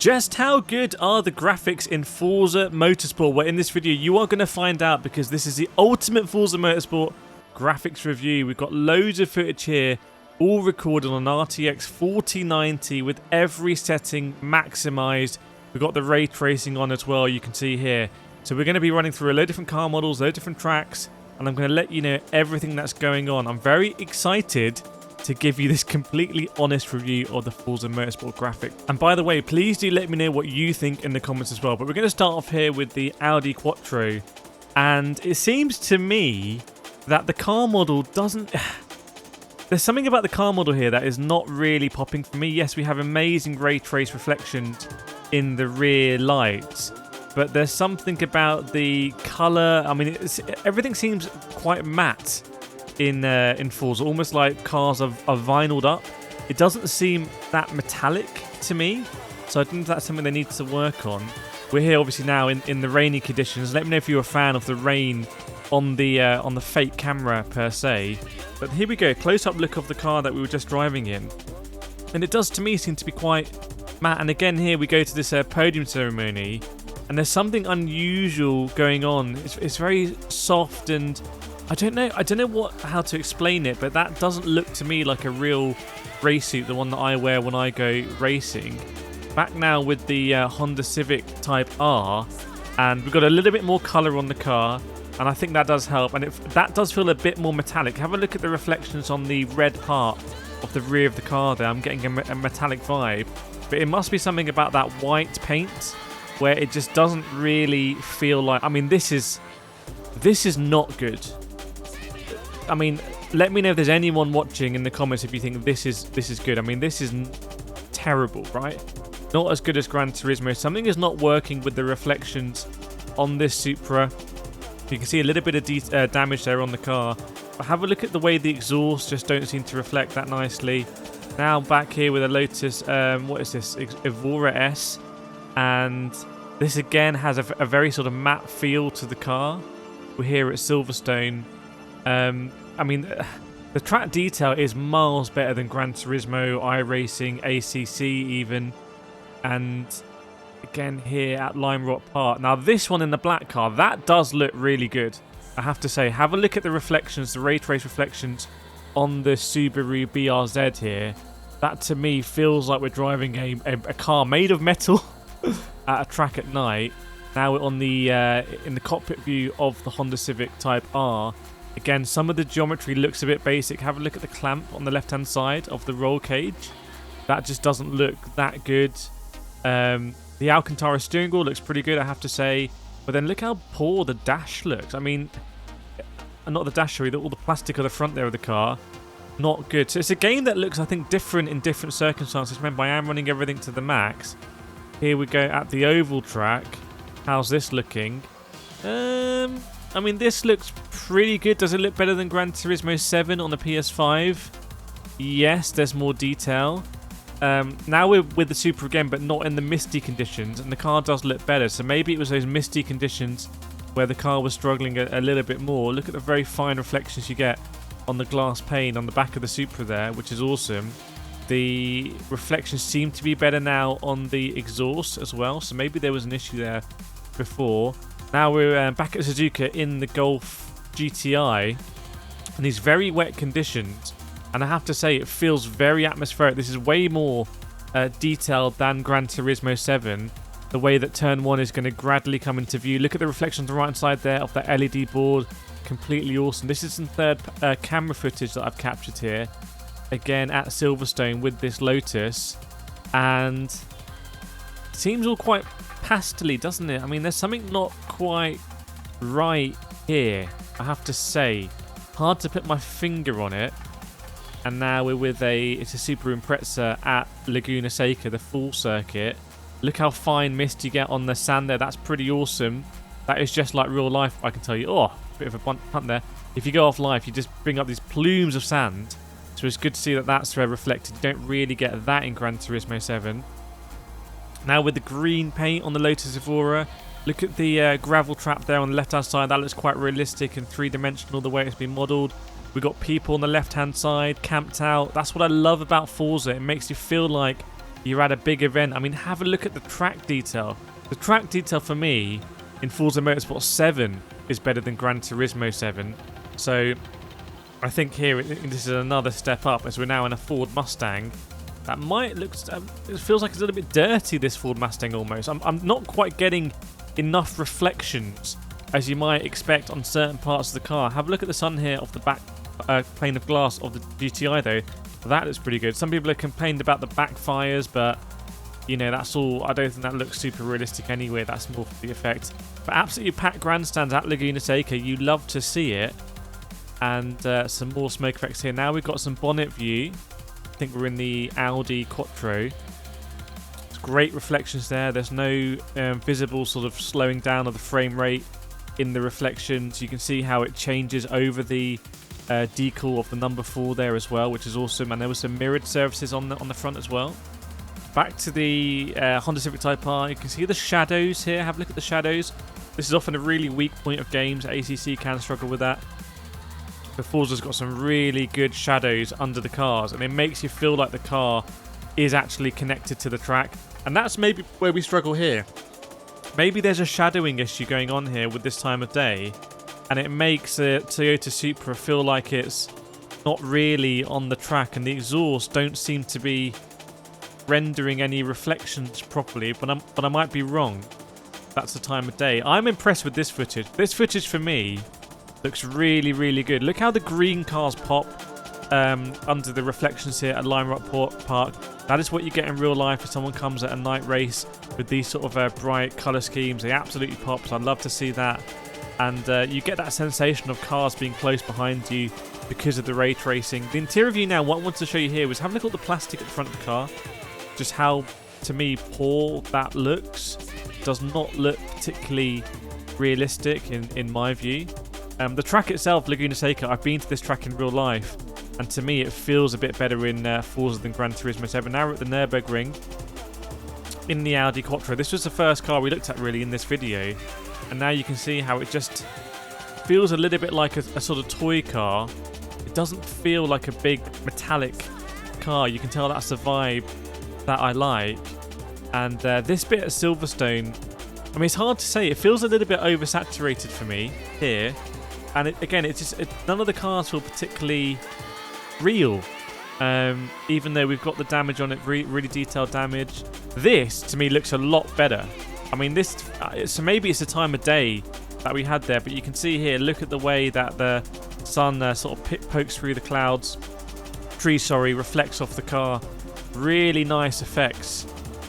Just how good are the graphics in Forza Motorsport? Well, in this video, you are going to find out because this is the ultimate Forza Motorsport graphics review. We've got loads of footage here, all recorded on RTX 4090 with every setting maximized. We've got the ray tracing on as well, you can see here. So we're going to be running through a load of different car models, a load of different tracks, and I'm going to let you know everything that's going on. I'm very excited to give you this completely honest review of the Forza Motorsport graphics. And by the way, please do let me know what you think in the comments as well. But we're going to start off here with the Audi Quattro. And it seems to me that the car model doesn't... There's something about the car model here that is not really popping for me. Yes, we have amazing ray trace reflections in the rear lights, but there's something about the color. I mean, everything seems quite matte in Forza, almost like cars are vinyled up. It doesn't seem that metallic to me, so I think that's something they need to work on. We're here obviously now in the rainy conditions. Let me know if you're a fan of the rain on the fake camera per se. But here we go, close-up look of the car that we were just driving in, and it does to me seem to be quite matte. And again, here we go to this podium ceremony, and there's something unusual going on. It's very soft, and I don't know how to explain it, but that doesn't look to me like a real race suit, the one that I wear when I go racing. Back now with the Honda Civic Type R, and we've got a little bit more colour on the car, and I think that does help, and that does feel a bit more metallic. Have a look at the reflections on the red part of the rear of the car there. I'm getting a metallic vibe, but it must be something about that white paint where it just doesn't really feel like... I mean, this is not good. I mean, let me know if there's anyone watching in the comments if you think this is good. I mean, this is terrible, right? Not as good as Gran Turismo. Something is not working with the reflections on this Supra. You can see a little bit of damage there on the car. But have a look at the way the exhausts just don't seem to reflect that nicely. Now back here with a Lotus, what is this? Evora S. And this again has a very sort of matte feel to the car. We're here at Silverstone. I mean, the track detail is miles better than Gran Turismo, iRacing, ACC even. And again here at Lime Rock Park. Now this one in the black car, that does look really good, I have to say. Have a look at the reflections, the ray trace reflections on the Subaru BRZ here. That to me feels like we're driving a car made of metal at a track at night. Now we're on the in the cockpit view of the Honda Civic Type R. Again, some of the geometry looks a bit basic. Have a look at the clamp on the left-hand side of the roll cage. That just doesn't look that good. The Alcantara steering wheel looks pretty good, I have to say. But then look how poor the dash looks. I mean, not the dash, sorry, all the plastic on the front there of the car. Not good. So it's a game that looks, I think, different in different circumstances. Remember, I am running everything to the max. Here we go at the oval track. How's this looking? I mean, this looks pretty good. Does it look better than Gran Turismo 7 on the PS5? Yes, there's more detail. Now we're with the Supra again, but not in the misty conditions, and the car does look better. So maybe it was those misty conditions where the car was struggling a little bit more. Look at the very fine reflections you get on the glass pane on the back of the Supra there, which is awesome. The reflections seem to be better now on the exhaust as well, so maybe there was an issue there before. Now we're back at Suzuka in the Golf GTI in these very wet conditions, and I have to say it feels very atmospheric. This is way more detailed than Gran Turismo 7. The way that turn 1 is going to gradually come into view. Look at the reflection on the right side there of that LED board. Completely awesome. This is some third camera footage that I've captured here. Again at Silverstone with this Lotus. And it seems all quite pastely, doesn't it? I mean, there's something not quite right here, I have to say. Hard to put my finger on it. And now we're with it's a Super Impreza at Laguna Seca, the full circuit. Look how fine mist you get on the sand there. That's pretty awesome. That is just like real life, I can tell you. Oh, bit of a punt there. If you go off live, you just bring up these plumes of sand. So it's good to see that that's reflected. You don't really get that in Gran Turismo 7. Now with the green paint on the Lotus Evora. Look at the gravel trap there on the left-hand side. That looks quite realistic and three-dimensional, the way it's been modelled. We've got people on the left-hand side, camped out. That's what I love about Forza. It makes you feel like you're at a big event. I mean, have a look at the track detail. The track detail for me in Forza Motorsport 7 is better than Gran Turismo 7. So I think here this is another step up as we're now in a Ford Mustang. That might look, it feels like it's a little bit dirty, this Ford Mustang almost. I'm not quite getting enough reflections as you might expect on certain parts of the car. Have a look at the sun here off the back pane of glass of the GTI though. That looks pretty good. Some people have complained about the backfires, but you know, that's all. I don't think that looks super realistic anyway. That's more for the effect. But absolutely packed grandstands at Laguna Seca. You love to see it. And some more smoke effects here. Now we've got some bonnet view. I think we're in the Audi Quattro. It's great reflections there. There's no visible sort of slowing down of the frame rate in the reflections. You can see how it changes over the decal of the number 4 there as well, which is awesome. And there were some mirrored surfaces on the front as well. Back to the Honda Civic Type R. You can see the shadows here. Have a look at the shadows. This is often a really weak point of games. ACC can struggle with that. But Forza's got some really good shadows under the cars, and it makes you feel like the car is actually connected to the track. And that's maybe where we struggle here. Maybe there's a shadowing issue going on here with this time of day, and it makes a Toyota Supra feel like it's not really on the track, and the exhaust don't seem to be rendering any reflections properly, but I might be wrong. That's the time of day. I'm impressed with this footage. This footage for me looks really, really good. Look how the green cars pop under the reflections here at Lime Rock Park. That is what you get in real life if someone comes at a night race with these sort of bright colour schemes. They absolutely pop, so I'd love to see that. And you get that sensation of cars being close behind you because of the ray tracing. The interior view now, what I wanted to show you here was have a look at the plastic at the front of the car. Just how, to me, poor that looks. Does not look particularly realistic in my view. The track itself, Laguna Seca, I've been to this track in real life, and to me it feels a bit better in Forza than Gran Turismo 7. Now we're at the Nürburgring in the Audi Quattro. This was the first car we looked at really in this video, and now you can see how it just feels a little bit like a sort of toy car. It doesn't feel like a big metallic car. You can tell that's the vibe that I like. And this bit at Silverstone, I mean, it's hard to say. It feels a little bit oversaturated for me here. And it's none of the cars feel particularly real. Even though we've got the damage on it, really detailed damage. This, to me, looks a lot better. I mean, this, so maybe it's the time of day that we had there, but you can see here, look at the way that the sun sort of pokes through the clouds. Reflects off the car. Really nice effects.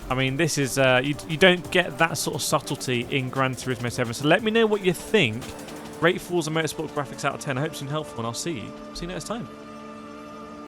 I mean, this is, you don't get that sort of subtlety in Gran Turismo 7. So let me know what you think. Rate Forza Motorsport graphics out of 10. I hope it's been helpful, and I'll see you next time.